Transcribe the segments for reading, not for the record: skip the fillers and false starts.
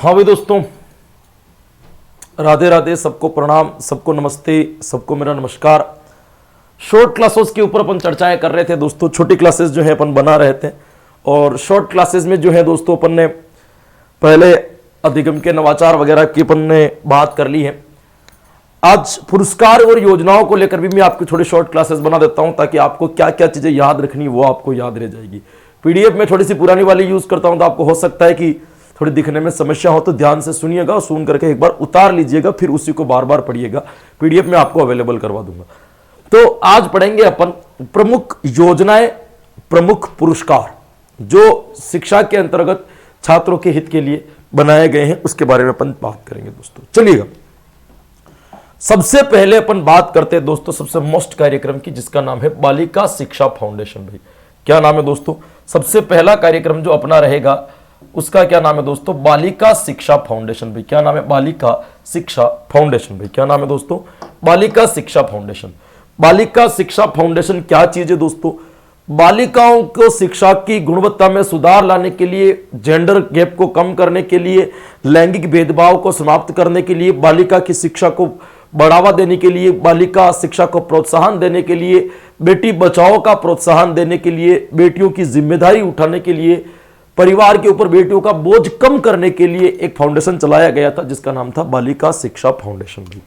हाँ भाई दोस्तों, राधे राधे, सबको प्रणाम, सबको नमस्ते, सबको मेरा नमस्कार। शॉर्ट क्लासेस के ऊपर अपन चर्चाएं कर रहे थे दोस्तों। छोटी क्लासेस जो है अपन बना रहे थे और शॉर्ट क्लासेस में जो है दोस्तों अपन ने पहले अधिगम के नवाचार वगैरह की अपन ने बात कर ली है। आज पुरस्कार और योजनाओं को लेकर भी मैं आपको थोड़ी शॉर्ट क्लासेस बना देता हूं ताकि आपको क्या क्या चीजें याद रखनी वो आपको याद रह जाएगी। पीडीएफ में थोड़ी सी पुरानी वाली यूज करता हूं तो आपको हो सकता है कि थोड़ी दिखने में समस्या हो, तो ध्यान से सुनिएगा और सुन करके एक बार उतार लीजिएगा, फिर उसी को बार बार पढ़िएगा। पीडीएफ में आपको अवेलेबल करवा दूंगा। तो आज पढ़ेंगे अपन प्रमुख योजनाएं, प्रमुख पुरस्कार जो शिक्षा के अंतर्गत छात्रों के हित के लिए बनाए गए हैं, उसके बारे में अपन बात करेंगे दोस्तों। चलिएगा, सबसे पहले अपन बात करते हैं दोस्तों सबसे मोस्ट कार्यक्रम की, जिसका नाम है बालिका शिक्षा फाउंडेशन। भाई क्या नाम है दोस्तों? सबसे पहला कार्यक्रम जो अपना रहेगा उसका क्या नाम है दोस्तों? बालिका शिक्षा फाउंडेशन। भाई क्या नाम है? बालिका शिक्षा फाउंडेशन। भाई क्या नाम है दोस्तों? बालिका शिक्षा फाउंडेशन। बालिका शिक्षा फाउंडेशन क्या चीज है दोस्तों? बालिकाओं को शिक्षा की गुणवत्ता में सुधार लाने के लिए, जेंडर गैप को कम करने के लिए, लैंगिक भेदभाव को समाप्त करने के लिए, बालिका की शिक्षा को बढ़ावा देने के लिए, बालिका शिक्षा को प्रोत्साहन देने के लिए, बेटी बचाओ का प्रोत्साहन देने के लिए, बेटियों की जिम्मेदारी उठाने के लिए, परिवार के ऊपर बेटियों का बोझ कम करने के लिए एक फाउंडेशन चलाया गया था जिसका नाम था बालिका शिक्षा फाउंडेशन। भी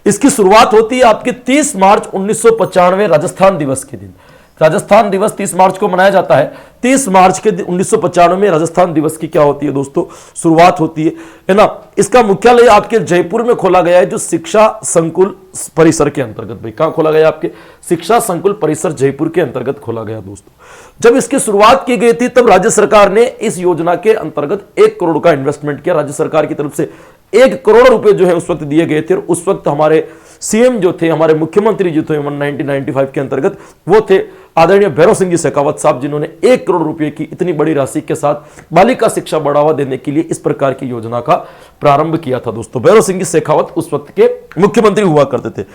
इसकी शुरुआत होती है आपके 30 मार्च 1995 राजस्थान दिवस के दिन। राजस्थान दिवस 30 मार्च को मनाया जाता है। 30 मार्च के 1995 में राजस्थान दिवस की क्या होती है दोस्तों? शुरुआत होती है ना। इसका मुख्यालय आपके जयपुर में खोला गया है, जो शिक्षा संकुल परिसर के अंतर्गत। भाई कहां खोला गया? आपके शिक्षा संकुल परिसर जयपुर के अंतर्गत खोला गया दोस्तों। जब इसकी शुरुआत की गई थी तब राज्य सरकार ने इस योजना के अंतर्गत 1 करोड़ का इन्वेस्टमेंट किया। राज्य सरकार की तरफ से 1 करोड़ रुपए जो है उस वक्त दिए गए थे और उस वक्त हमारे सीएम जो थे, हमारे मुख्यमंत्री जो थे 1995 के अंतर्गत, वो थे आदरणीय भैरव सिंह जी शेखावत साहब, जिन्होंने 1 करोड़ रुपए की इतनी बड़ी राशि के साथ बालिका शिक्षा बढ़ावा देने के लिए इस प्रकार की योजना का प्रारंभ किया था दोस्तों। भैरव सिंह जी शेखावत उस वक्त के मुख्यमंत्री हुआ करते थे।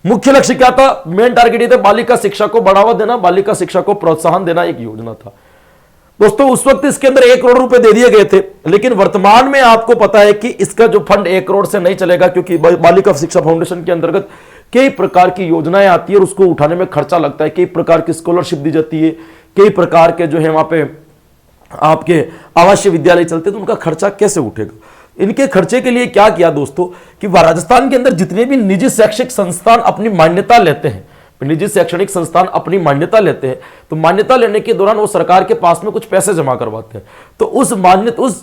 मुख्य लक्ष्य क्या था? मेन टारगेट ये था बालिका शिक्षा को बढ़ावा देना, बालिका शिक्षा को प्रोत्साहन देना, एक योजना था दोस्तों। उस वक्त इसके अंदर 1 करोड़ रुपए दे दिए गए थे, लेकिन वर्तमान में आपको पता है कि इसका जो फंड 1 करोड़ से नहीं चलेगा, क्योंकि बालिका शिक्षा फाउंडेशन के अंतर्गत कई प्रकार की योजनाएं आती है और उसको उठाने में खर्चा लगता है। कई प्रकार की स्कॉलरशिप दी जाती है, कई प्रकार के जो है वहां पे आपके आवासीय विद्यालय चलते हैं, तो उनका खर्चा कैसे उठेगा? इनके खर्चे के लिए क्या किया दोस्तों कि राजस्थान के अंदर जितने भी निजी शैक्षिक संस्थान अपनी मान्यता लेते हैं, निजी शैक्षणिक संस्थान अपनी मान्यता लेते हैं, तो मान्यता लेने के दौरान वो सरकार के पास में कुछ पैसे जमा करवाते हैं। तो उस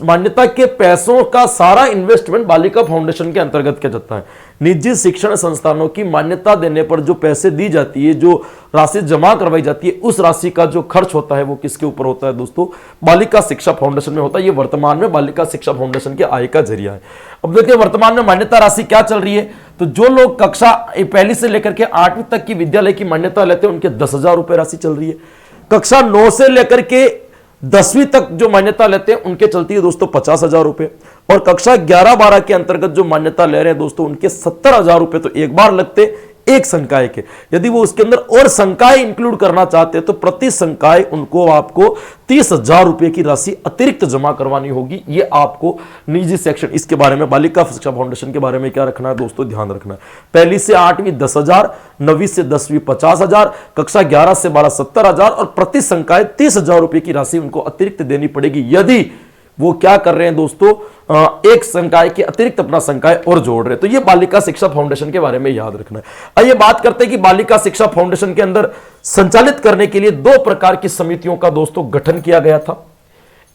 मान्यता के पैसों का सारा इन्वेस्टमेंट बालिका फाउंडेशन के अंतर्गत किया जाता है। निजी शिक्षण संस्थानों की मान्यता देने पर जो पैसे दी जाती है, जो राशि जमा करवाई जाती है, उस राशि का जो खर्च होता है वो किसके ऊपर होता है दोस्तों? बालिका शिक्षा फाउंडेशन में होता है। ये वर्तमान में बालिका शिक्षा फाउंडेशन के आय का जरिया है। अब देखिए वर्तमान में मान्यता राशि क्या चल रही है, तो जो लोग कक्षा पहली से लेकर के 8वीं तक की विद्यालय की मान्यता लेते हैं उनके 10,000 रुपए राशि चल रही है। कक्षा 9 से लेकर के 10वीं तक जो मान्यता लेते हैं उनके चलती है दोस्तों 50,000 रुपए, और कक्षा 11-12 के अंतर्गत जो मान्यता ले रहे हैं दोस्तों उनके 70,000 रुपए तो एक बार लगते एक संकाय के। यदि वो उसके अंदर और संकाय इंक्लूड करना चाहते हैं तो प्रति संकाय उनको आपको 30,000 रुपए की राशि अतिरिक्त जमा करवानी होगी। ये आपको निजी सेक्शन, इसके बारे में बालिका शिक्षा फाउंडेशन के बारे में क्या रखना है दोस्तों? ध्यान रखना है। पहली से 8वीं 10,000, 9वीं से 10वीं 50,000, कक्षा 11 से 12 70,000 और प्रति संकाय 30,000 रुपए की राशि उनको अतिरिक्त देनी पड़ेगी यदि वो क्या कर रहे हैं दोस्तों? एक संकाय के अतिरिक्त अपना संकाय और जोड़ रहे हैं। तो ये बालिका शिक्षा फाउंडेशन के बारे में याद रखना है। आइए बात करते हैं कि बालिका शिक्षा फाउंडेशन के अंदर संचालित करने के लिए 2 प्रकार की समितियों का दोस्तों गठन किया गया था।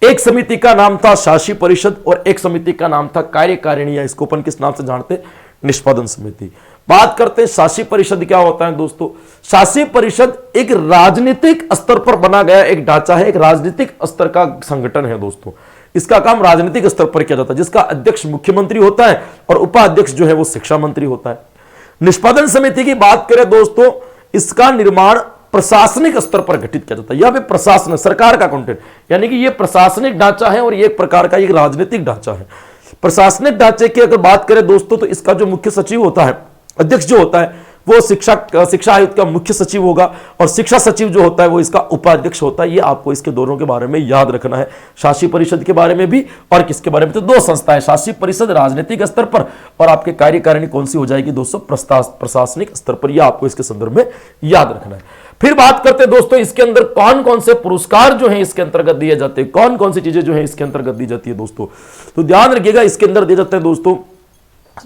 एक समिति का नाम था शासी परिषद और एक समिति का नाम था कार्यकारिणी, या इसको अपन किस नाम से जानते हैं? निष्पादन समिति। बात करते हैं शासी परिषद क्या होता है दोस्तों? शासी परिषद एक राजनीतिक स्तर पर बना गया एक ढांचा है, एक राजनीतिक स्तर का संगठन है दोस्तों। इसका काम राजनीतिक स्तर पर किया जाता है, जिसका अध्यक्ष मुख्यमंत्री होता है और उपाध्यक्ष जो है वो शिक्षा मंत्री होता है। निष्पादन समिति की बात करें दोस्तों, इसका निर्माण प्रशासनिक स्तर पर गठित किया जाता है। यह भी प्रशासन, सरकार का कंटेंट, यानी कि यह प्रशासनिक ढांचा है और यह एक प्रकार का एक राजनीतिक ढांचा है। प्रशासनिक ढांचे की अगर बात करें दोस्तों तो इसका जो मुख्य सचिव होता है, अध्यक्ष जो होता है, वो शिक्षा आयुक्त का मुख्य सचिव होगा, और शिक्षा सचिव जो होता है वो इसका उपाध्यक्ष होता है। ये आपको इसके दोनों के बारे में याद रखना है, शासी परिषद के बारे में भी और किसके बारे में, तो दो संस्थाएं, शासी परिषद राजनीतिक स्तर पर और आपके कार्यकारिणी कौन सी हो जाएगी दोस्तों, प्रशासनिक स्तर पर। यह आपको इसके संदर्भ में याद रखना है। फिर बात करते हैं दोस्तों इसके अंदर कौन कौन से पुरस्कार जो हैं इसके अंतर्गत दिए जाते हैं, कौन कौन सी चीजें जो हैं इसके अंतर्गत दी जाती है दोस्तों, तो ध्यान रखिएगा। इसके अंदर दिए जाते हैं दोस्तों,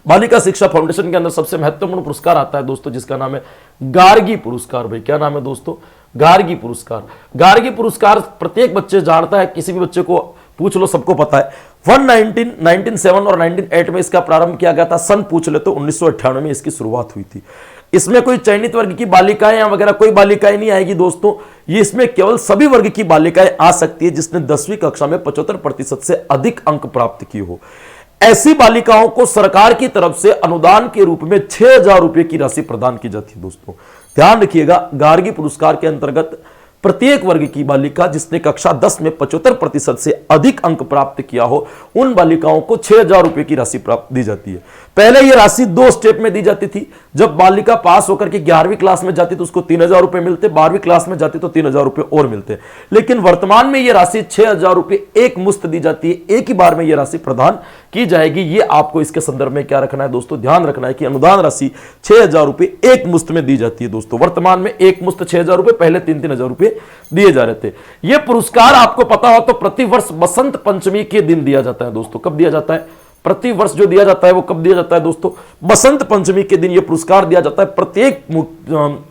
बालिका शिक्षा फाउंडेशन के अंदर सबसे महत्वपूर्ण पुरस्कार आता है दोस्तों, जिसका नाम है गार्गी पुरस्कार। भाई क्या नाम है दोस्तों, गार्गी पुरस्कार। गार्गी पुरस्कार प्रत्येक बच्चे जानता है, किसी भी बच्चे को पूछ लो सबको पता है। 1907 और 1908 में इसका प्रारंभ किया गया था। सन पूछ ले तो 1998 में इसकी शुरुआत हुई थी। इसमें कोई चयनित वर्ग की बालिकाएं या वगैरह कोई बालिकाएं नहीं आएगी दोस्तों, ये इसमें केवल सभी वर्ग की बालिकाएं आ सकती है जिसने 10वीं कक्षा में 75% से अधिक अंक प्राप्त किए हो। ऐसी बालिकाओं को सरकार की तरफ से अनुदान के रूप में 6,000 रुपए की राशि प्रदान की जाती है दोस्तों। ध्यान रखिएगा, गार्गी पुरस्कार के अंतर्गत प्रत्येक वर्ग की बालिका जिसने कक्षा 10 में 75% से अधिक अंक प्राप्त किया हो, उन बालिकाओं को 6,000 रुपए की राशि प्राप्त दी जाती है। पहले यह राशि 2 स्टेप में दी जाती थी। जब बालिका पास होकर के 11वीं क्लास में जाती तो उसको 3,000 रुपए मिलते, 12वीं क्लास में जाती तो 3,000 रुपए और मिलते। लेकिन वर्तमान में यह राशि 6,000 रुपए एक मुश्त दी जाती है, एक ही बार में यह राशि प्रदान की जाएगी। ये आपको इसके संदर्भ में क्या रखना है दोस्तों, ध्यान रखना है कि अनुदान राशि 6,000 रुपए एक मुश्त में दी जाती है दोस्तों। वर्तमान में एक मुश्त 6,000 रुपए, पहले 3,000 रुपए दिए जा रहे थे। यह पुरस्कार आपको पता हो तो प्रतिवर्ष बसंत पंचमी के दिन दिया जाता है दोस्तों। कब दिया जाता है, प्रतिवर्ष जो दिया जाता है वो कब दिया जाता है दोस्तों, बसंत पंचमी के दिन यह पुरस्कार दिया जाता है। प्रत्येक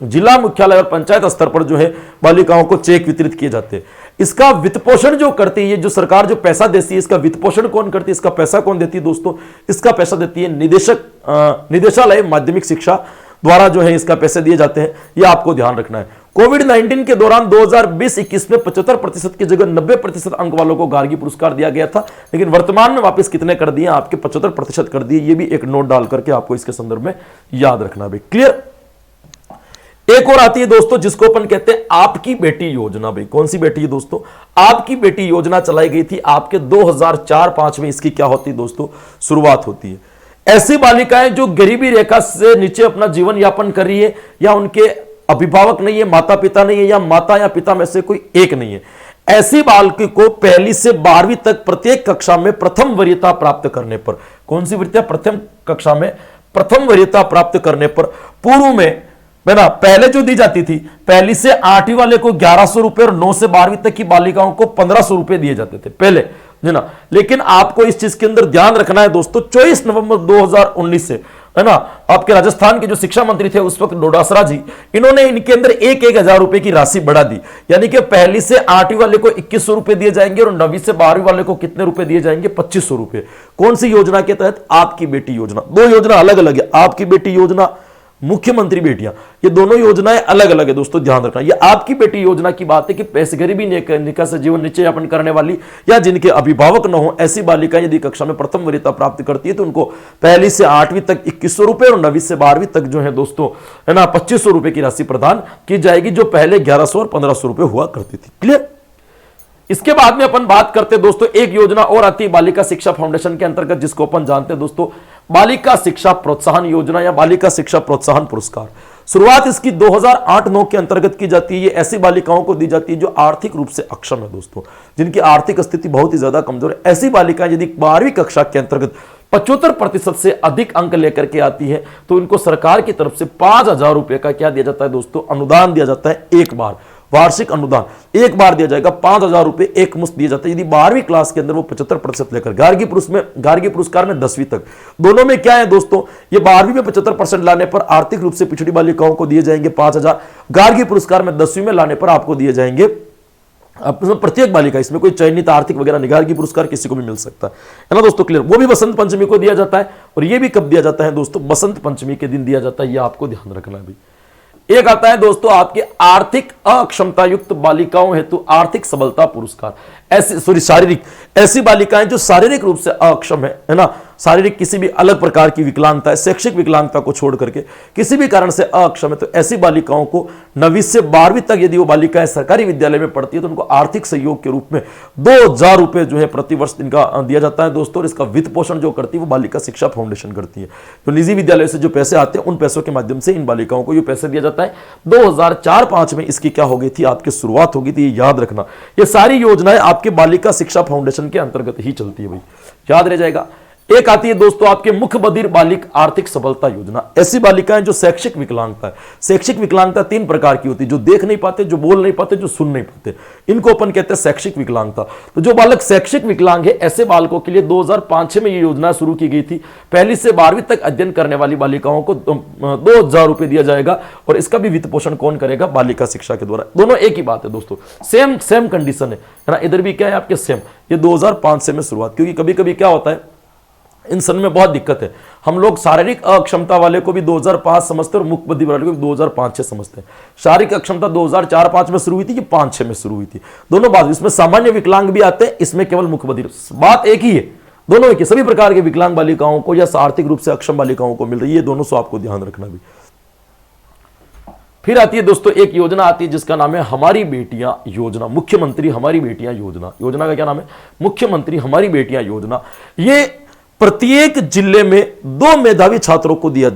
जिला मुख्यालय और पंचायत स्तर पर जो है बालिकाओं को चेक वितरित किए जाते हैं। इसका वित्त पोषण जो करती है, जो सरकार जो पैसा देती है, इसका वित्त पोषण कौन करती है, इसका पैसा कौन देती है दोस्तों, इसका पैसा देती है निदेशालय माध्यमिक शिक्षा द्वारा जो है इसका पैसे दिए जाते हैं। यह आपको ध्यान रखना है। कोविड-19 के दौरान 2020-21 में 75% की जगह 90% अंक वालों को गार्गी पुरस्कार दिया गया था, लेकिन वर्तमान में वापस कितने कर दिए, आपके 75% कर दिए। ये भी एक नोट डाल करके आपको इसके संदर्भ में याद रखना भाई। क्लियर। एक और आती है दोस्तों जिसको अपन कहते हैं आपकी बेटी योजना। भाई कौन सी बेटी है दोस्तों, आपकी बेटी योजना चलाई गई थी आपके 2004-5 में। इसकी क्या होती है दोस्तों, शुरुआत होती है। ऐसी बालिकाएं जो गरीबी रेखा से नीचे अपना जीवन यापन कर रही है, या उनके अभिभावक नहीं है, माता पिता नहीं है, या माता या पिता में से कोई एक नहीं है, ऐसी बालिका को 1ली से 12वीं तक प्रत्येक कक्षा में प्रथम वरीयता प्राप्त करने पर, कौन सी वरीयता, प्रथम कक्षा में प्रथम वरीयता प्राप्त करने पर, पूर्व में है ना पहले जो दी जाती थी, 1ली से 8वीं वाले को 1,100 रुपए और 9 से 12वीं तक की बालिकाओं को 1,500 रुपए दिए जाते थे पहले, है ना। लेकिन आपको इस चीज के अंदर ध्यान रखना है दोस्तों, 24 नवंबर 2019 से, है ना, आपके राजस्थान के जो शिक्षा मंत्री थे उस वक्त डोडासरा जी, इन्होंने इनके अंदर 1,000 रुपए की राशि बढ़ा दी। यानी कि 1ली से 8वीं वाले को 2,100 रुपए दिए जाएंगे और 9वीं से 12वीं वाले को कितने रुपए दिए जाएंगे, 2,500 रुपए। कौन सी योजना के तहत, आपकी बेटी योजना। दो योजना अलग अलग है, आपकी बेटी योजना, मुख्यमंत्री बेटियां, ये दोनों योजनाएं अलग अलग है दोस्तों, ध्यान रखना। ये आपकी बेटी योजना की बात है कि पैसे गरीबी निका से जीवन नीचे यापन करने वाली या जिनके अभिभावक न हो, ऐसी बालिकाएं यदि कक्षा में प्रथम वरीयता प्राप्त करती है तो उनको 1ली से 8वीं तक 2,100 रुपए और 9वीं से 12वीं तक जो है दोस्तों, है ना, 2,500 रुपए की राशि प्रदान की जाएगी, जो पहले 1,100 और 1,500 रुपए हुआ करती थी। क्लियर। इसके बाद में अपन बात करते हैं दोस्तों, एक योजना और आती है बालिका शिक्षा फाउंडेशन के अंतर्गत, जिसको अपन जानते हैं दोस्तों बालिका शिक्षा प्रोत्साहन योजना या बालिका शिक्षा प्रोत्साहन पुरस्कार। शुरुआत इसकी 2008-9 के अंतर्गत की जाती है। ये ऐसी बालिकाओं को दी जाती है जो आर्थिक रूप से अक्षम है दोस्तों, जिनकी आर्थिक स्थिति बहुत ही ज्यादा कमजोर है। ऐसी बालिकाएं यदि 12वीं कक्षा के अंतर्गत 75% से अधिक अंक लेकर के आती है तो इनको सरकार की तरफ से 5,000 रुपए का क्या दिया जाता है दोस्तों, अनुदान दिया जाता है। एक बार वार्षिक अनुदान एक बार दिया जाएगा, 5,000 रुपए एक मुश्त दिए जाते हैं यदि 12वीं क्लास के अंदर वो 75% लेकर। गार्गी पुरस्कार में 10वीं तक, दोनों में क्या है दोस्तों, ये 12वीं में 75% लाने पर आर्थिक रूप से पिछड़ी बालिकाओं को दिए जाएंगे 5,000, गार्गी पुरस्कार में 10वीं में लाने पर आपको दिए जाएंगे प्रत्येक बालिका, इसमें कोई चयनित आर्थिक वगैरह नहीं, गार्गी पुरस्कार किसी को भी मिल सकता है ना दोस्तों। क्लियर। वो भी बसंत पंचमी को दिया जाता है, और ये भी कब दिया जाता है दोस्तों, बसंत पंचमी के दिन दिया जाता है। ये आपको ध्यान रखना है भाई। एक आता है दोस्तों आपके आर्थिक अक्षमता युक्त बालिकाओं हेतु आर्थिक सबलता पुरस्कार। ऐसी शारीरिक, ऐसी बालिकाएं जो शारीरिक रूप से अक्षम है ना, शारीरिक किसी भी अलग प्रकार की विकलांगता है, शैक्षिक विकलांगता को छोड़ करके किसी भी कारण से अक्षम है, तो ऐसी बालिकाओं को 9वीं से 12वीं तक यदि वो बालिकाएं सरकारी विद्यालय में पढ़ती है तो उनको आर्थिक सहयोग के रूप में 2000 रुपए जो है प्रतिवर्ष इनका दिया जाता है दोस्तों। और इसका वित्त पोषण जो करती है वो बालिका शिक्षा फाउंडेशन करती है। तो निजी विद्यालय से जो पैसे आते हैं उन पैसों के माध्यम से इन बालिकाओं को ये पैसे दिया जाता है। 2004-5 में इसकी क्या हो गई थी, आपकी शुरुआत हो गई थी, ये याद रखना। ये सारी योजनाएं आपके बालिका शिक्षा फाउंडेशन के अंतर्गत ही चलती है भाई, याद रह जाएगा। एक आती है दोस्तों आपके मुख्य बधिर बालिक आर्थिक सबलता योजना। ऐसी बालिकाएं जो शैक्षिक विकलांगता है, शैक्षिक विकलांगता 3 प्रकार की होती है, जो देख नहीं पाते, जो बोल नहीं पाते, जो सुन नहीं पाते, इनको अपन कहते हैं शैक्षिक विकलांगता। तो जो बालक शैक्षिक विकलांग है, ऐसे बालकों के लिए 2005-6 में ये योजना शुरू की गई थी। 1ली से 12वीं तक अध्ययन करने वाली बालिकाओं को 2000 रुपए दिया जाएगा और इसका भी वित्त पोषण कौन करेगा, बालिका शिक्षा के द्वारा। दोनों एक ही बात है दोस्तों, सेम कंडीशन है ना। इधर भी क्या है आपके सेम, ये 2005 से में शुरुआत, क्योंकि कभी कभी क्या होता है इन सन में बहुत दिक्कत है, हम लोग शारीरिक अक्षमता वाले को भी 2005 समझते हैं और मुख्य बधिर वाले को भी 2005-6 समझते हैं। शारीरिक अक्षमता 2004-5 में शुरू हुई थी, ये 5-6 में शुरू हुई थी। दोनों बात, इसमें सामान्य विकलांग भी आते हैं, इसमें केवल मुख्य बधिर, बात एक ही है, दोनों एक ही। सभी प्रकार के विकलांग बालिकाओं को या आर्थिक रूप से अक्षम बालिकाओं को मिल रही है, दोनों से आपको ध्यान रखना भी। फिर आती है दोस्तों एक योजना आती है जिसका नाम है हमारी बेटियां योजना, मुख्यमंत्री हमारी बेटियां योजना। योजना का क्या नाम है, मुख्यमंत्री हमारी बेटियां योजना। ये प्रत्येक जिले में 2 मेधावी छात्राओं को दिया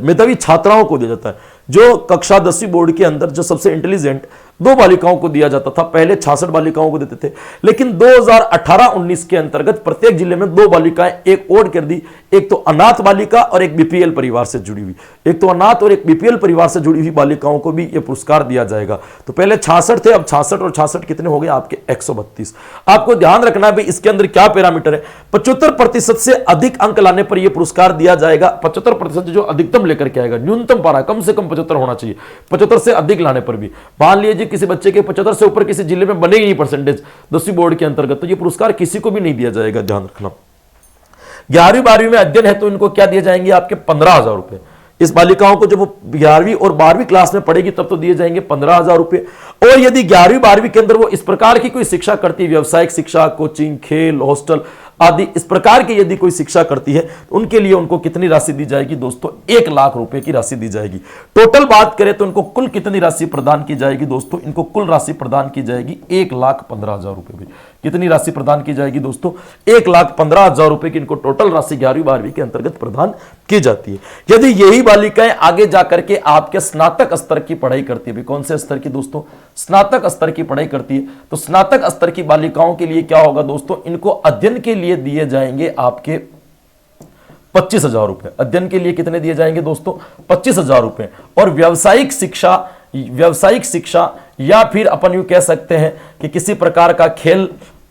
जाता है, जो कक्षा 10वीं बोर्ड के अंदर जो सबसे इंटेलिजेंट 2 बालिकाओं को दिया जाता था। पहले 66 बालिकाओं को देते थे, लेकिन 2018-19 के अंतर्गत प्रत्येक जिले में 2 बालिकाएं एक और कर दी, एक तो अनाथ बालिका और एक बीपीएल परिवार से जुड़ी हुई। एक तो अनाथ और एक बीपीएल परिवार से जुड़ी हुई बालिकाओं को भी यह पुरस्कार दिया जाएगा। तो पहले 66 थे, अब 66 और 66 कितने हो गए आपके 132। आपको ध्यान रखना है भाई, इसके अंदर क्या पैरामीटर है, 75% से अधिक अंक लाने पर यह पुरस्कार दिया जाएगा। 75% जो अधिकतम लेकर के आएगा, न्यूनतम पारा कम से कम 75 होना चाहिए, 75 से अधिक लाने पर भी। मान लीजिए किसी बच्चे के 75 से ऊपर किसी जिले में बने ही नहीं परसेंटेज 10वीं बोर्ड के अंतर्गत, तो ये पुरस्कार किसी को भी नहीं दिया जाएगा, ध्यान रखना। 11वीं-12वीं में अध्ययन है तो इनको क्या दिए जाएंगे आपके 15,000 रुपए। इस बालिकाओं को जब वो 11वीं और 12वीं क्लास में पढ़ेगी तब तो दिए जाएंगे 15,000 रुपए। और यदि 11वीं-12वीं के अंदर वो इस प्रकार की कोई शिक्षा करती है, व्यवसायिक शिक्षा, कोचिंग, खेल, हॉस्टल आदि इस प्रकार की यदि कोई शिक्षा करती है तो उनके लिए उनको कितनी राशि दी जाएगी दोस्तों, 1 लाख रुपए की राशि दी जाएगी। टोटल बात करें तो इनको कुल कितनी राशि प्रदान की जाएगी दोस्तों, इनको कुल राशि प्रदान की जाएगी 1,15,000 रुपए। भी कितनी राशि प्रदान की जाएगी दोस्तों, 1,15,000 रुपए की इनको टोटल राशि 11वीं-12वीं के अंतर्गत प्रदान की जाती है। यदि यही बालिकाएं आगे जाकर के आपके स्नातक स्तर की पढ़ाई करती है, कौन से स्तर की दोस्तों, स्नातक स्तर की पढ़ाई करती है, तो स्नातक स्तर की बालिकाओं के लिए क्या होगा दोस्तों, इनको अध्ययन के लिए दिए जाएंगे आपके 25,000 रुपए। अध्ययन के लिए कितने दिए जाएंगे दोस्तों, 25,000 रुपए। और व्यावसायिक शिक्षा या फिर अपन यूं कह सकते हैं कि किसी प्रकार का खेल,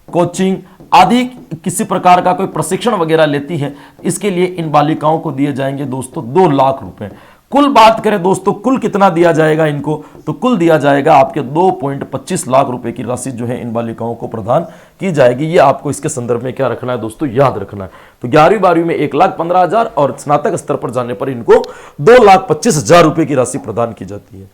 कोचिंग आदि किसी प्रकार का कोई प्रशिक्षण वगैरह लेती है, इसके लिए इन बालिकाओं को दिए जाएंगे दोस्तों 2 लाख रुपए। कुल बात करें दोस्तों, कुल कितना दिया जाएगा इनको, तो कुल दिया जाएगा आपके 2.25 लाख रुपए की राशि जो है इन बालिकाओं को प्रदान की जाएगी। ये आपको इसके संदर्भ में क्या रखना है दोस्तों, याद रखना है। तो 11वीं-12वीं में 1,15,000 और स्नातक स्तर पर जाने पर इनको 2,25,000 रुपए की राशि प्रदान की जाती है।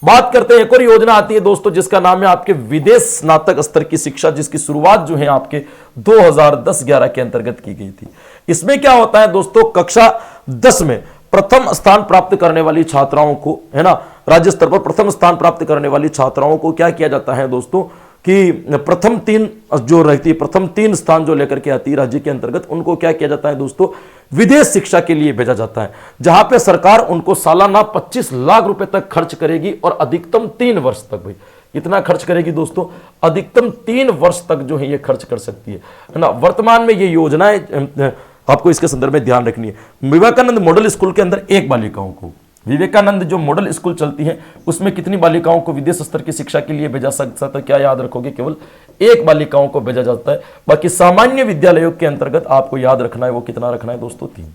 बात करते हैं एक और योजना आती है दोस्तों जिसका नाम है आपके विदेश स्नातक स्तर की शिक्षा, जिसकी शुरुआत जो है आपके 2010-11 के अंतर्गत की गई थी। इसमें क्या होता है दोस्तों, कक्षा 10 में प्रथम स्थान प्राप्त करने वाली छात्राओं को, है ना, राज्य स्तर पर प्रथम स्थान प्राप्त करने वाली छात्राओं को क्या किया जाता है दोस्तों कि प्रथम 3 जो रहती है, प्रथम 3 स्थान जो लेकर के आती है राज्य के अंतर्गत, उनको क्या किया जाता है दोस्तों, विदेश शिक्षा के लिए भेजा जाता है, जहां पे सरकार उनको सालाना 25 लाख रुपए तक खर्च करेगी और अधिकतम 3 वर्ष तक, भाई कितना खर्च करेगी दोस्तों, अधिकतम 3 वर्ष तक जो है ये खर्च कर सकती है ना। वर्तमान में ये योजनाएं आपको इसके संदर्भ में ध्यान रखनी है। विवेकानंद मॉडल स्कूल के अंदर एक बालिकाओं को, विवेकानंद जो मॉडल स्कूल चलती है उसमें कितनी बालिकाओं को विदेश स्तर की शिक्षा के लिए भेजा सकता है, क्या याद रखोगे, केवल 1 बालिकाओं को भेजा जाता है। बाकी सामान्य विद्यालयों के अंतर्गत आपको याद रखना है, वो कितना रखना है दोस्तों, 3।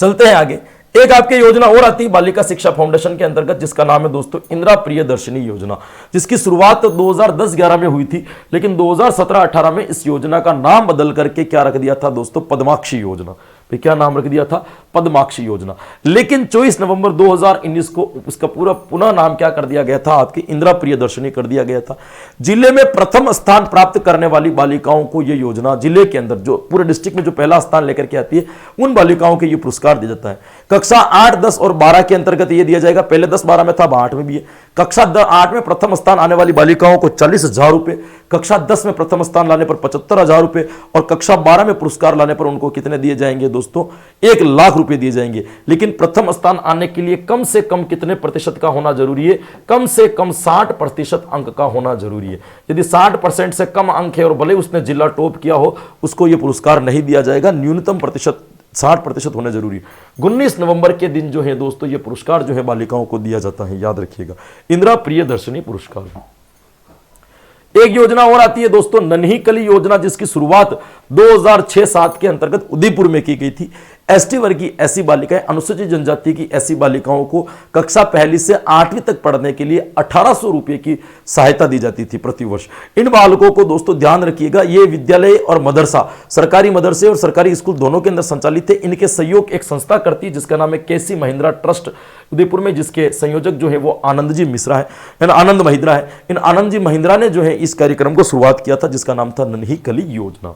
चलते हैं आगे। एक आपकी योजना और आती है बालिका शिक्षा फाउंडेशन के अंतर्गत, जिसका नाम है दोस्तों इंदिरा प्रियदर्शिनी योजना, जिसकी शुरुआत 2010-11 में हुई थी, लेकिन 2017-18 में इस योजना का नाम बदल करके क्या रख दिया था दोस्तों, पद्माक्षी योजना। भाई क्या नाम रख दिया था, पद्माक्षी योजना। लेकिन 24 नवंबर 2019 को उसका पूरा पुनः नाम क्या कर दिया गया था, आपकी इंदिरा प्रियदर्शनी कर दिया गया था। जिले में प्रथम स्थान प्राप्त करने वाली बालिकाओं को यह योजना, जिले के अंदर जो पूरे डिस्ट्रिक्ट में जो पहला स्थान लेकर के आती है उन बालिकाओं को यह पुरस्कार दिया जाता है। कक्षा 8, 10 और 12 के अंतर्गत यह दिया जाएगा। पहले 10, 12 में था, 8 में भी है। कक्षा 8 में प्रथम स्थान आने वाली बालिकाओं को 40,000 रुपए, कक्षा 10 में प्रथम स्थान लाने पर 75,000 रुपए और कक्षा 12 में पुरस्कार लाने पर उनको कितने दिए जाएंगे दोस्तों, 1 लाख रुपए दिए जाएंगे। लेकिन प्रथम स्थान आने के लिए कम से कम कितने प्रतिशत का होना जरूरी है, कम से कम 60% अंक का होना जरूरी है। यदि 60% से कम अंक है और भले उसने जिला टॉप किया हो, उसको यह पुरस्कार नहीं दिया जाएगा। न्यूनतम प्रतिशत 60% होना जरूरी है। 19 नवंबर के दिन जो है दोस्तों ये पुरस्कार जो है बालिकाओं को दिया जाता है, याद रखिएगा, इंदिरा प्रियदर्शनी पुरस्कार। एक योजना और आती है दोस्तों, नन्ही कली योजना, जिसकी शुरुआत 2006-7 के अंतर्गत उदयपुर में की गई थी। एसटी वर्ग की ऐसी बालिकाएं, अनुसूचित जनजाति की ऐसी बालिकाओं को कक्षा 1 से 8वीं तक पढ़ने के लिए 1800 रुपए की सहायता दी जाती थी प्रति वर्ष। इन बालकों को दोस्तों ध्यान रखिएगा, ये विद्यालय और मदरसा, सरकारी मदरसे और सरकारी स्कूल दोनों के अंदर संचालित थे। इनके सहयोग एक संस्था करती है जिसका नाम है केसी महिंद्रा ट्रस्ट उदयपुर में, जिसके संयोजक जो है वो आनंद जी मिश्रा है, आनंद महिंद्रा है। इन आनंद जी महिंद्रा ने जो है इस कार्यक्रम को शुरुआत किया था जिसका नाम था नन्ही कली योजना।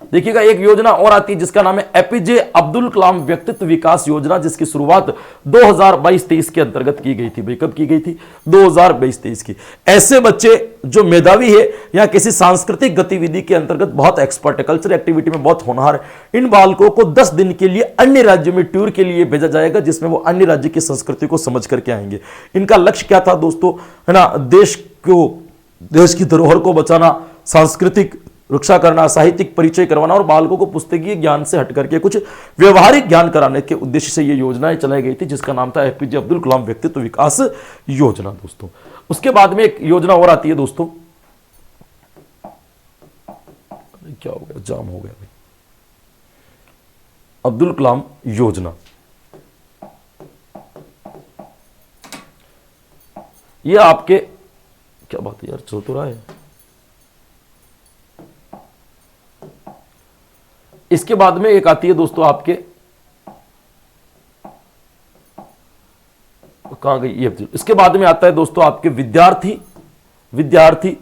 देखिएगा एक योजना और आती है जिसका नाम है एपीजे अब्दुल कलाम व्यक्तित्व विकास योजना, जिसकी शुरुआत 2022-23 के अंतर्गत की गई थी। भाई कब की गई थी, 2022-23 की। ऐसे बच्चे जो मेधावी है या किसी सांस्कृतिक गतिविधि के अंतर्गत बहुत एक्सपर्ट है, कल्चरल एक्टिविटी में बहुत होनहार है, इन बालकों को 10 दिन के लिए अन्य राज्यों में टूर के लिए भेजा जाएगा, जिसमें वो अन्य राज्य की संस्कृति को समझ करके आएंगे। इनका लक्ष्य क्या था दोस्तों, है ना, देश की धरोहर को बचाना, सांस्कृतिक रक्षा करना, साहित्यिक परिचय करवाना और बालकों को पुस्तकीय ज्ञान से हट करके कुछ व्यवहारिक ज्ञान कराने के उद्देश्य से ये योजनाएं चलाई गई थी, जिसका नाम था एपीजे अब्दुल कलाम व्यक्तित्व विकास योजना दोस्तों। उसके बाद में एक योजना और आती है दोस्तों, क्या हो गया, जाम हो गया भाई, अब्दुल कलाम योजना। ये आपके, क्या बात है यार, चल तो रहा है। इसके बाद में एक आती है दोस्तों आपके, कहां गई ये, इसके बाद में आता है दोस्तों आपके विद्यार्थी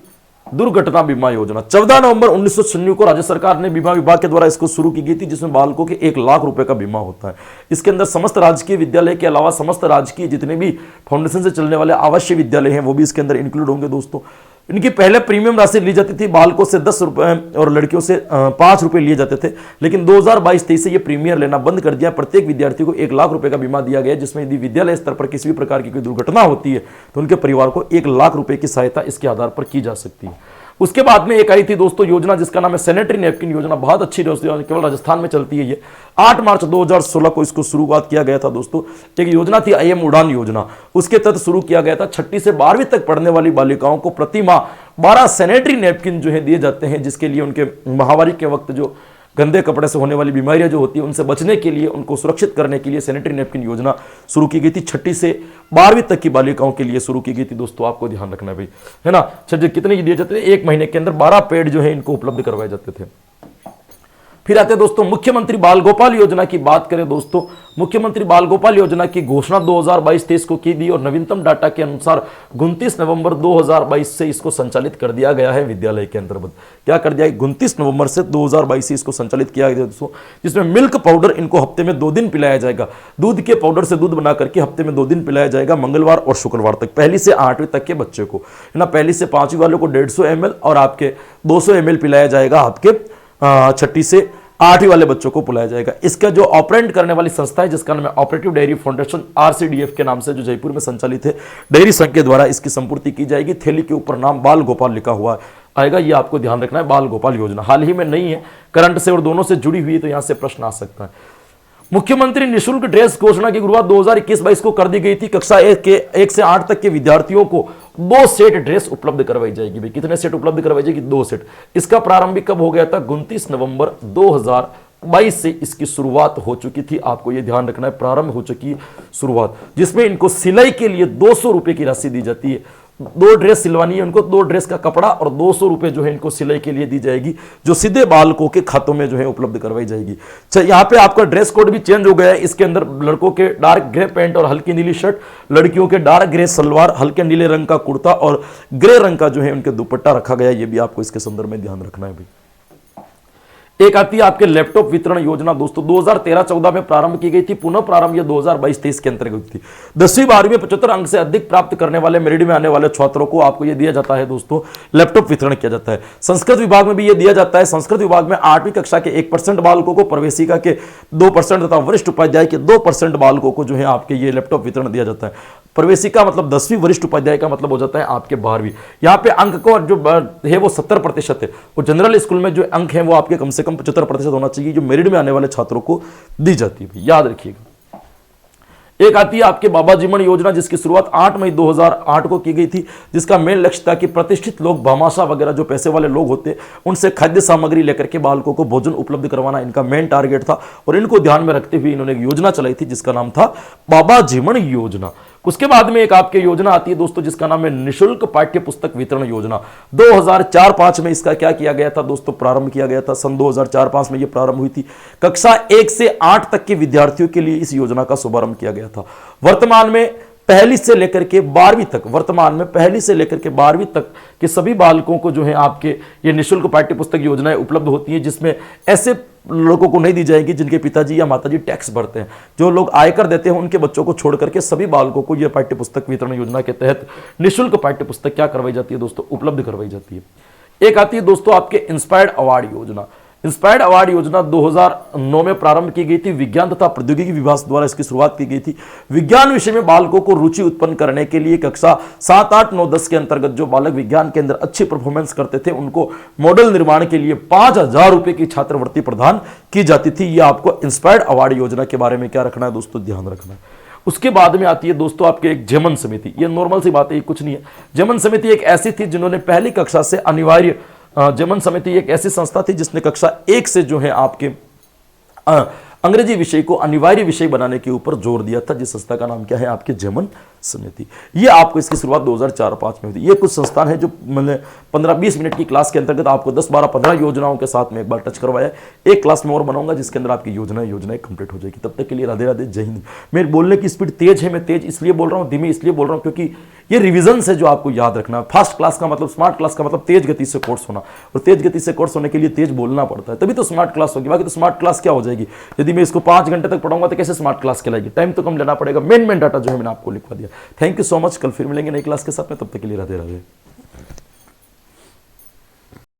दुर्घटना बीमा योजना। 14 नवंबर 1996 को राज्य सरकार ने बीमा विभाग के द्वारा इसको शुरू की गई थी, जिसमें बालकों के 1 लाख रुपए का बीमा होता है। इसके अंदर समस्त राजकीय विद्यालय के अलावा समस्त राजकीय जितने भी फाउंडेशन से चलने वाले आवासीय विद्यालय हैं वो भी इसके अंदर इंक्लूड होंगे दोस्तों। इनकी पहले प्रीमियम राशि ली जाती थी, बालकों से 10 रुपए और लड़कियों से 5 रुपए लिए जाते थे। लेकिन 2022-23 से ये प्रीमियर लेना बंद कर दिया। प्रत्येक विद्यार्थी को 1 लाख रुपए का बीमा दिया गया, जिसमें यदि विद्यालय स्तर पर किसी भी प्रकार की कोई दुर्घटना होती है तो उनके परिवार को 1 लाख रुपए की सहायता इसके आधार पर की जा सकती है। उसके बाद में एक आई थी दोस्तों योजना जिसका नाम है सैनिटरी नैपकिन योजना। बहुत अच्छी योजना, केवल राजस्थान में चलती है ये। 8 मार्च 2016 को इसको शुरुआत किया गया था दोस्तों। एक योजना थी आईएम उड़ान योजना, उसके तहत शुरू किया गया था। 6ठी से 12वीं तक पढ़ने वाली बालिकाओं को प्रति माह 12 सैनिटरी नैपकिन जो है दिए जाते हैं, जिसके लिए उनके महामारी के वक्त जो गंदे कपड़े से होने वाली बीमारियां जो होती है उनसे बचने के लिए, उनको सुरक्षित करने के लिए सैनिटरी नैपकिन योजना शुरू की गई थी। 6ठी से 12वीं तक की बालिकाओं के लिए शुरू की गई थी दोस्तों। आपको ध्यान रखना है भाई, है ना। कितने दिए जाते थे, 1 महीने के अंदर 12 पैड जो है इनको उपलब्ध करवाए जाते थे। फिर आते हैं दोस्तों मुख्यमंत्री बाल गोपाल योजना की बात करें दोस्तों। मुख्यमंत्री बाल गोपाल योजना की घोषणा 2022-23 को की दी और नवीनतम डाटा के अनुसार 29 नवंबर 2022 से इसको संचालित कर दिया गया है विद्यालय के अंतर्गत। क्या कर दिया, 29 नवंबर से 2022 से इसको संचालित किया गया दोस्तों, जिसमें मिल्क पाउडर इनको हफ्ते में 2 दिन पिलाया जाएगा। दूध के पाउडर से दूध बना करके हफ्ते में 2 दिन पिलाया जाएगा, मंगलवार और शुक्रवार तक, 1 से 8वीं तक के बच्चे को, है ना। 1 से 5वीं वालों को 150 ml और आपके 200 ml पिलाया जाएगा आपके 6ठी से 8वीं वाले बच्चों को पिलाया जाएगा। इसका जो ऑपरेट करने वाली संस्था है जिसका नाम है ऑपरेटिव डेयरी फाउंडेशन, RCDF के नाम से, जो जयपुर में संचालित है, डेयरी संघ के द्वारा इसकी संपूर्ति की जाएगी। थैली के ऊपर नाम बाल गोपाल लिखा हुआ आएगा, ये आपको ध्यान रखना है। बाल गोपाल योजना हाल ही में नहीं है, करंट से और दोनों से जुड़ी हुई है, तो यहां से प्रश्न आ सकता है। मुख्यमंत्री निःशुल्क ड्रेस घोषणा की शुरुआत 2021-22 को कर दी गई थी। कक्षा 1 से 8 तक के विद्यार्थियों को 2 सेट ड्रेस उपलब्ध करवाई जाएगी। भाई कितने सेट उपलब्ध करवाई जाएगी, 2 सेट। इसका प्रारंभ कब हो गया था, 29 नवंबर 2022 से इसकी शुरुआत हो चुकी थी। आपको यह ध्यान रखना है, प्रारंभ हो चुकी शुरुआत, जिसमें इनको सिलाई के लिए 200 रुपए की राशि दी जाती है 2 ड्रेस सिलवानी है उनको, 2 ड्रेस का कपड़ा और 200 रुपए जो है इनको सिलाई के लिए दी जाएगी, जो सीधे बालकों के खातों में जो है उपलब्ध करवाई जाएगी। यहाँ पे आपका ड्रेस कोड भी चेंज हो गया है। इसके अंदर लड़कों के डार्क ग्रे पैंट और हल्की नीली शर्ट, लड़कियों के डार्क ग्रे सलवार, हल्के नीले रंग का कुर्ता और ग्रे रंग का जो है उनके दुपट्टा रखा गया है। ये भी आपको इसके संदर्भ में ध्यान रखना है भाई। एक आती है आपके लैपटॉप वितरण योजना दोस्तों, 2013-14 में प्रारंभ की गई थी, पुनः प्रारंभ ये 2022-23 के अंतर्गत थी। 10वीं 12वीं में 75 अंक से अधिक प्राप्त करने वाले मेरिट में आने वाले छात्रों को आपको ये दिया जाता है दोस्तों, लैपटॉप वितरण किया जाता है। संस्कृत विभाग में भी ये दिया जाता है। संस्कृत विभाग में 8वीं कक्षा के 1% बालकों को, प्रवेशिका के 2% तथा वरिष्ठ उपाध्याय के 2% बालकों को जो है आपके ये लैपटॉप वितरण दिया जाता है। प्रवेशिका मतलब 10वीं, वरिष्ठ उपाध्याय का मतलब हो जाता है आपके 12वीं। यहाँ पे अंक को जो है वो 70% है। वो जनरल स्कूल में जो अंक है वो आपके कम से कम 75% होना चाहिए, जो मेरिट में आने वाले छात्रों को दी जाती है, याद रखिएगा। एक आती है आपके बाबा जीवन योजना, जिसकी शुरुआत 8 मई 2008 को की गई थी, जिसका मेन लक्ष्य था कि प्रतिष्ठित लोग, भामाशाह वगैरह जो पैसे वाले लोग होते उनसे खाद्य सामग्री लेकर के बालकों को भोजन उपलब्ध करवाना इनका मेन टारगेट था। और इनको ध्यान में रखते हुए इन्होंने एक योजना चलाई थी जिसका नाम था बाबा जीवन योजना। उसके बाद में एक आपके योजना आती है दोस्तों जिसका नाम है निशुल्क पाठ्य पुस्तक वितरण योजना। 2004-05 में इसका क्या किया गया था दोस्तों, प्रारंभ किया गया था। सन 2004-05 में यह प्रारंभ हुई थी। कक्षा 1 से 8 तक के विद्यार्थियों के लिए इस योजना का शुभारंभ किया गया था। वर्तमान में पहली से लेकर के 12वीं तक, वर्तमान में पहली से लेकर के 12वीं तक के सभी बालकों को जो है आपके ये निःशुल्क पाठ्य पुस्तक योजनाएं उपलब्ध होती हैं, जिसमें ऐसे लोगों को नहीं दी जाएगी जिनके पिताजी या माताजी टैक्स भरते हैं। जो लोग आयकर देते हैं उनके बच्चों को छोड़ करके सभी बालकों को यह पाठ्य पुस्तक वितरण योजना के तहत निःशुल्क पाठ्य पुस्तक क्या करवाई जाती है दोस्तों, उपलब्ध करवाई जाती है। एक आती है दोस्तों आपके इंस्पायर्ड अवार्ड योजना। इंस्पायर्ड अवार्ड योजना 2009 में प्रारंभ की गई थी। विज्ञान तथा प्रौद्योगिकी विभाग द्वारा इसकी शुरुआत की गई थी। विज्ञान विषय में बालकों को रुचि उत्पन्न करने के लिए कक्षा 7, 8, 9, 10 के अंतर्गत जो बालक विज्ञान के अंदर अच्छी परफॉर्मेंस करते थे उनको मॉडल निर्माण के लिए 5000 रुपए की छात्रवृत्ति प्रदान की जाती थी। यह आपको इंस्पायर्ड अवार्ड योजना के बारे में क्या रखना है दोस्तों, ध्यान रखना है। उसके बाद में आती है दोस्तों आपके एक जेमन समिति। यह नॉर्मल सी बात है, कुछ नहीं है। जेमन समिति एक ऐसी थी जिन्होंने पहली कक्षा से अनिवार्य, जेमन समिति एक ऐसी संस्था थी जिसने कक्षा 1 से जो है आपके अंग्रेजी विषय को अनिवार्य विषय बनाने के ऊपर जोर दिया था, जिस संस्था का नाम क्या है आपके जेमन समिति। ये आपको इसकी शुरुआत 2004-05 में हुई थी। ये कुछ संस्थान है जो मैंने 15-20 मिनट की क्लास के अंतर्गत आपको 10, 12, 15 योजनाओं के साथ में एक बार टच करवाया है। एक क्लास में और बनाऊंगा जिसके अंदर आपकी योजनाएं कंप्लीट हो जाएगी। तब तक के लिए राधे राधे, जय हिंद। मेरे बोलने की स्पीड तेज है, मैं तेज इसलिए बोल रहा हूँ, धीमे इसलिए बोल रहा हूँ क्योंकि ये रिविजन से जो आपको याद रखना है। फास्ट क्लास का मतलब, स्मार्ट क्लास का मतलब तेज गति से कोर्स होना, और तेज गति से कोर्स होने के लिए तेज बोलना पड़ता है, तभी तो स्मार्ट क्लास होगी। बाकी तो स्मार्ट क्लास क्या हो जाएगी, यदि मैं इसको 5 घंटे तक पढ़ाऊंगा तो कैसे स्मार्ट क्लास कहलाएगी। टाइम तो कम लेना पड़ेगा। मेन डाटा जो है मैंने आपको लिखवा दिया। Thank you so much. कल फिर मिलेंगे नई क्लास के साथ में, तब तक के लिए राधे राधे।